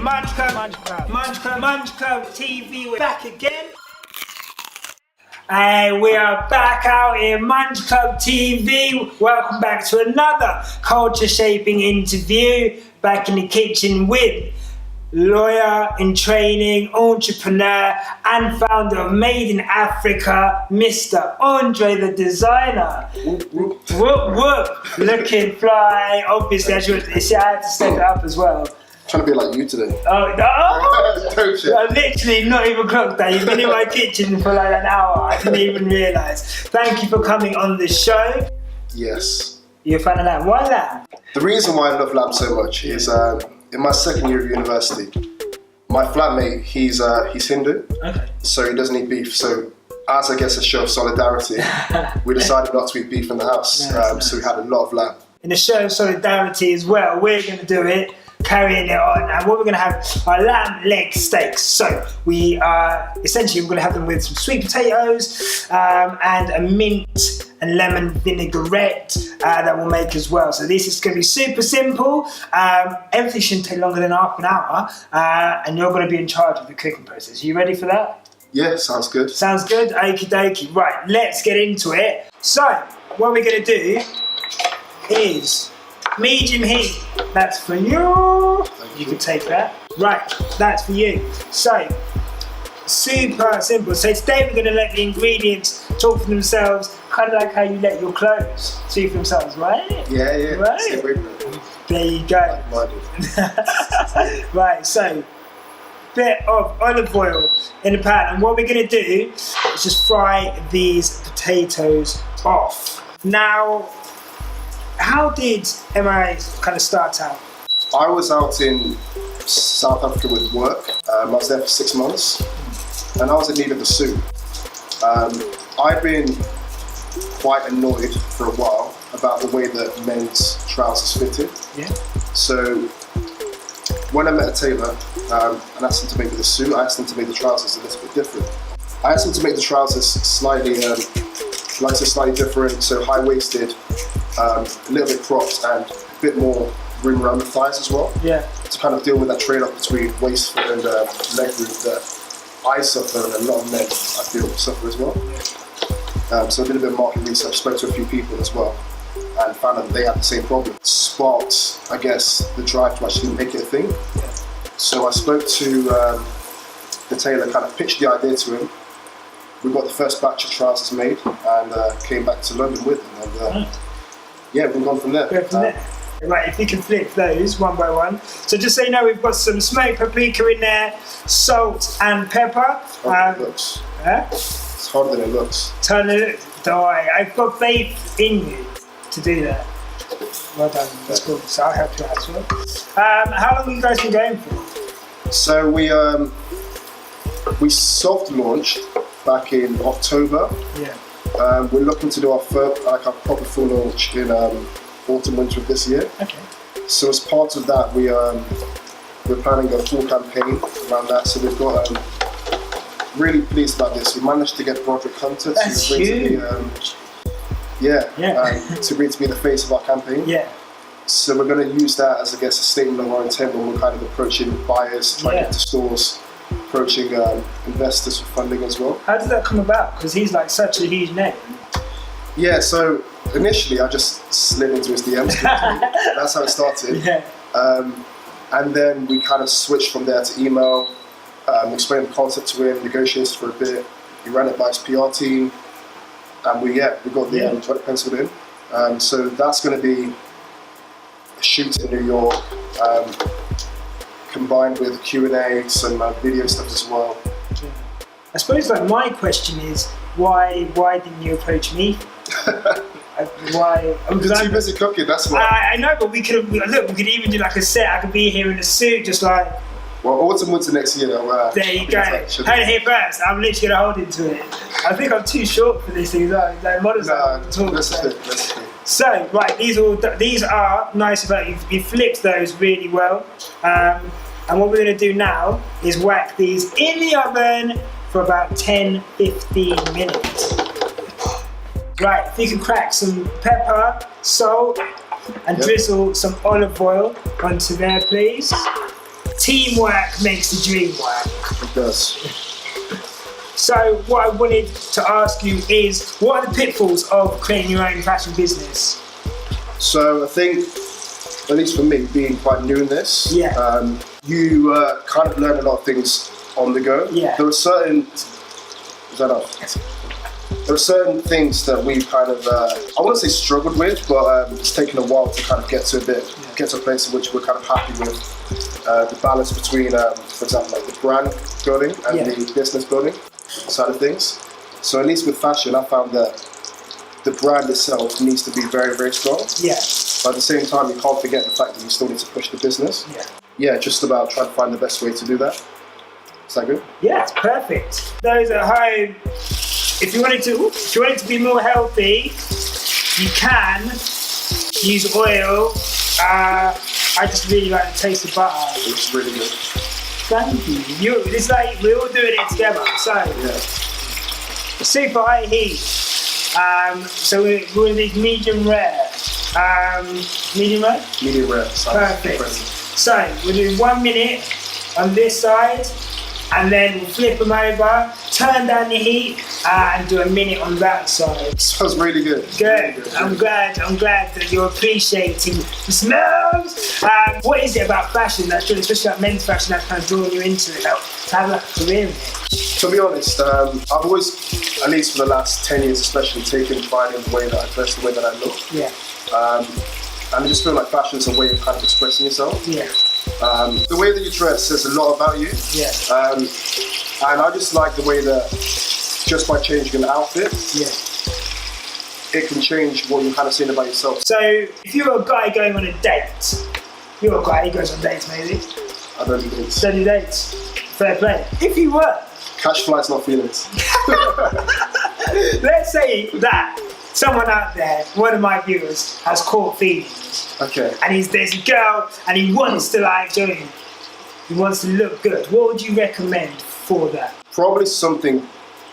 Munch Club TV, we're back again. And we are back out in Munch Club TV. Welcome back to another culture shaping interview. Back in the kitchen with lawyer in training, entrepreneur, and founder of Made in Africa, Mr. Andre the designer. Whoop, whoop. Looking fly. Obviously, as you see, I had to step it up as well. Trying to be like you today. Oh, no! Don't you? I literally not even clocked that. You've been in my kitchen for like an hour. I didn't even realise. Thank you for coming on the show. Yes. You're a fan of lamb. Why lamb? The reason why I love lamb so much is in my second year of university, my flatmate, he's Hindu, Okay. so he doesn't eat beef. So as I guess a show of solidarity, we decided not to eat beef in the house. Nice. So we had a lot of lamb. In a show of solidarity as well, we're going to do it, carrying it on, and what we're going to have are lamb leg steaks. So we are essentially, we're going to have them with some sweet potatoes and a mint and lemon vinaigrette that we'll make as well. So this is going to be super simple. Everything shouldn't take longer than half an hour, and you're going to be in charge of the cooking process. Are you ready for that? Yeah, sounds good. Sounds good? Okie dokie. Right, let's get into it. So what we're going to do is medium heat. That's for you. You can take that. Right, that's for you. So, super simple. So today we're going to let the ingredients talk for themselves, kind of like how you let your clothes speak for themselves, right? Yeah. Right. There you go. Right, so bit of olive oil in the pan, and what we're going to do is just fry these potatoes off. Now, how did MIA kind of start out? I was out in South Africa with work. I was there for 6 months, and I was in need of a suit. I'd been quite annoyed for a while about the way that men's trousers fitted. Yeah. So when I met a tailor and asked him to make me the suit, I asked him to make the trousers a little bit different. I asked him to make the trousers slightly different, so high-waisted, a little bit cropped, and a bit more room around the thighs as well. Yeah. To kind of deal with that trade-off between waist fit and leg room that I suffer, and a lot of men, I feel, suffer as well. So I did a bit of market research, spoke to a few people as well, and found out that they had the same problem. Sparked, I guess, the drive to actually make it a thing. Yeah. So I spoke to the tailor, kind of pitched the idea to him. We got the first batch of trousers made and came back to London with them. And yeah, we've gone from there. Right, if you can flip those one by one. So just so you know, we've got some smoked paprika in there, salt and pepper. It looks. It's harder than it looks. Don't worry, I've got faith in you to do that. Well done, that's cool. So I'll help you out as well. How long have you guys been going for? So we soft launched back in October. Yeah. We're looking to do our proper full launch in autumn winter of this year. Okay. So as part of that, we're planning a full campaign around that. So we've got really pleased about this. We managed to get Broderick Hunter to agree to be the face of our campaign. Yeah. So we're going to use that as, I guess, a statement of our intent when we're kind of approaching buyers, trying to get to stores, approaching investors for funding as well. How did that come about? Because he's like such a huge name. Yeah, so initially I just slid into his DMs. That's how it started. Yeah. And then we kind of switched from there to email, explained the concept to him, negotiated for a bit. He ran it by his PR team, and we got the product penciled in. So that's going to be a shoot in New York, combined with Q&A, some video stuff as well. I suppose like my question is, why didn't you approach me? Why? You're too busy cooking, that's why. I know, but we could even do like a set. I could be here in a suit, just like. Well, autumn winter next year. There you go. Heard it here first. I'm literally gonna hold into it. I think I'm too short for these things. Like models. So right, these are nice. About you flipped those really well. And what we're gonna do now is whack these in the oven for about 10-15 minutes. Right, if you can crack some pepper, salt, and drizzle some olive oil onto there, please. teamwork makes the dream work. It does. So what I wanted to ask you is, what are the pitfalls of creating your own fashion business? So I think, at least for me, being quite new in this, Yeah. You kind of learn a lot of things on the go. Yeah. There are certain, is that off? There are certain things that we've kind of, I wouldn't say struggled with, but it's taken a while to kind of get to a place in which we're kind of happy with the balance between, for example, like the brand building and the business building side of things. So at least with fashion, I found that the brand itself needs to be very, very strong. Yeah. But at the same time, you can't forget the fact that you still need to push the business. Yeah. Yeah, just about trying to find the best way to do that. Is that good? Yeah, it's perfect. Those at home, if you wanted to be more healthy, you can use oil. I just really like the taste of butter. It's really good. Thank you. It's like we're all doing it together. So Yeah. super high heat. So we're going to need medium rare. Medium rare? Medium rare. Perfect. So we'll do 1 minute on this side, and then we'll flip them over, turn down the heat, and do a minute on that side. Smells really good. Good. Really good. I'm glad that you're appreciating the smells. What is it about fashion that's really, especially like men's fashion, that's kind of drawing you into it, to have like a career in it? To be honest, I've always, at least for the last 10 years especially, taken pride in the way that I dress, the way that I look. Yeah. And I just feel like fashion is a way of kind of expressing yourself. Yeah. The way that you dress says a lot about you. Yeah. And I just like the way that just by changing an outfit, it can change what you're kind of saying about yourself. So if you're a guy going on a date, you're a guy who goes on dates maybe? I don't do dates. Don't do dates. Fair play. If you were, Cash flights, not feelings. let's say that someone out there, one of my viewers, has caught feelings. Okay. And there's a girl and he wants to like join. He wants to look good. What would you recommend for that? Probably something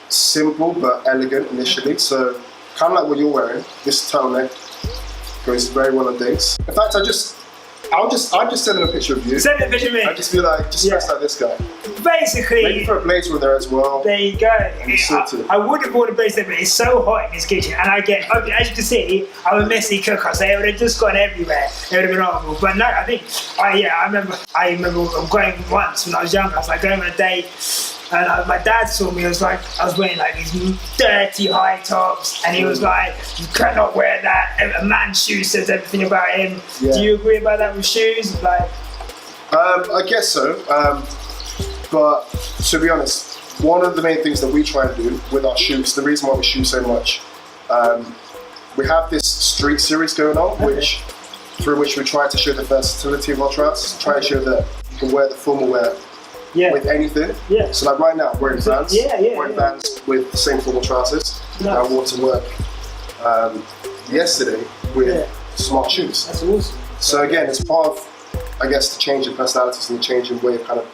simple but elegant initially. So kind of like what you're wearing. This turtleneck goes very well on dates. In fact, I'll just send him a picture of you. Send a picture of me. I'd just be like, just dress like this guy. Basically, Maybe for a blazer in there as well. there you go. I would have bought a blazer, but it's so hot in this kitchen, and I get, as you can see, I'm a messy cooker, so it would have just gone everywhere. It would have been horrible. But no, I remember going once when I was younger. I was like going on a date, and my dad saw me. I was wearing like these dirty high tops, and he was like, "You cannot wear that. A man's shoe says everything about him." Yeah. Do you agree about that with shoes? Like, I guess so. But to be honest, one of the main things that we try and do with our shoes, the reason why we shoe so much, we have this street series going on, through which we try to show the versatility of our trousers, try to show that you can wear the formal wear with anything. Yeah. So like right now, I'm wearing Vans, wearing yeah. Vans with the same formal trousers. Nice. And I wore to work yesterday with smart shoes. That's awesome. So again, it's part of, I guess, the change in personalities and the change in way of kind of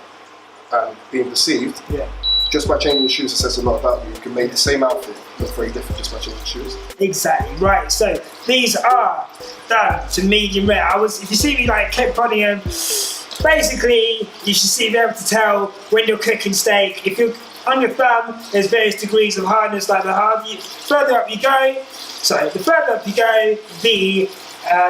being perceived. Yeah. Just by changing your shoes, it says a lot about you. You can make the same outfit look very different just by changing shoes. Exactly, right. So these are done to medium rare. If you see me like kept putting them, basically you should be able to tell when you're cooking steak. If you're on your thumb, there's various degrees of hardness, like the further up you go, the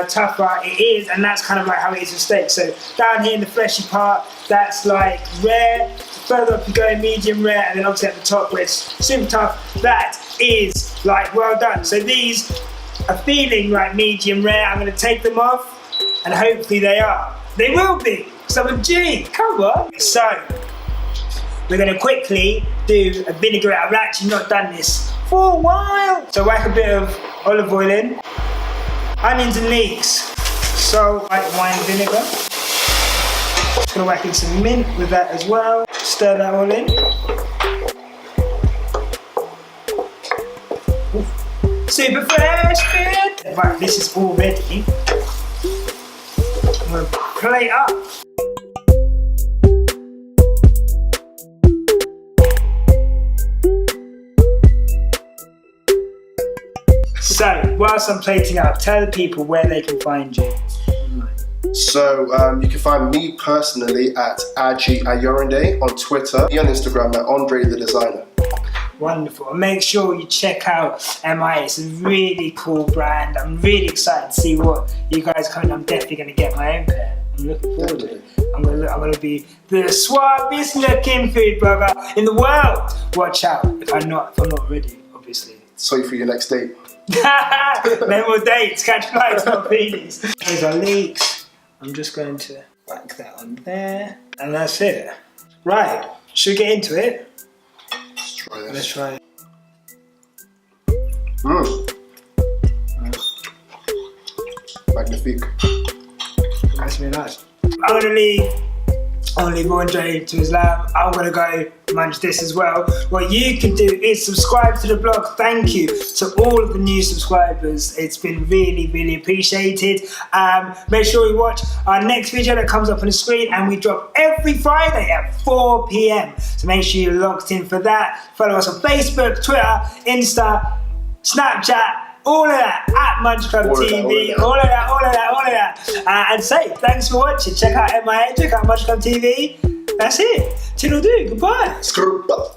tougher it is, and that's kind of like how it is with steak. So down here in the fleshy part, that's like rare. Further up you go, medium rare, and then obviously at the top where it's super tough, that is like well done. So these are feeling like medium rare. I'm going to take them off, and hopefully they are. They will be. So I'm a G. Come on. So we're going to quickly do a vinaigrette. I've actually not done this for a while. So whack a bit of olive oil in. Onions and leeks. So white wine vinegar. Just gonna whack in some mint with that as well. Stir that all in. Oof. Super fresh, good. Right, this is all ready. I'm gonna plate up. So, whilst I'm plating up, tell the people where they can find you online. So you can find me personally at Aji Ayorinde on Twitter, me on Instagram at Andre the Designer. Wonderful. And make sure you check out MIA. It's a really cool brand. I'm really excited to see what you guys come. I'm definitely going to get my own pair. I'm looking forward to it. I'm gonna be the suavest looking food blogger in the world. Watch out if I'm not ready, obviously. Sorry for your next date. No more dates, catch flights, not feelings. Those are leeks. I'm just going to whack that on there, and that's it. Right, should we get into it? Let's try this. Let's try it. Magnifique. That's really nice. I'm gonna leave Andre to his lab. I'm gonna go manage this as well. What you can do is subscribe to the blog. Thank you to all of the new subscribers. It's been really, really appreciated. Make sure you watch our next video that comes up on the screen, and we drop every Friday at 4 p.m. So make sure you're locked in for that. Follow us on Facebook, Twitter, Insta, Snapchat, all of that at Munch Club TV, all of that. And say thanks for watching. Check out MIA, check out Munch Club TV. That's it. Toodle-doo, goodbye. Screw up.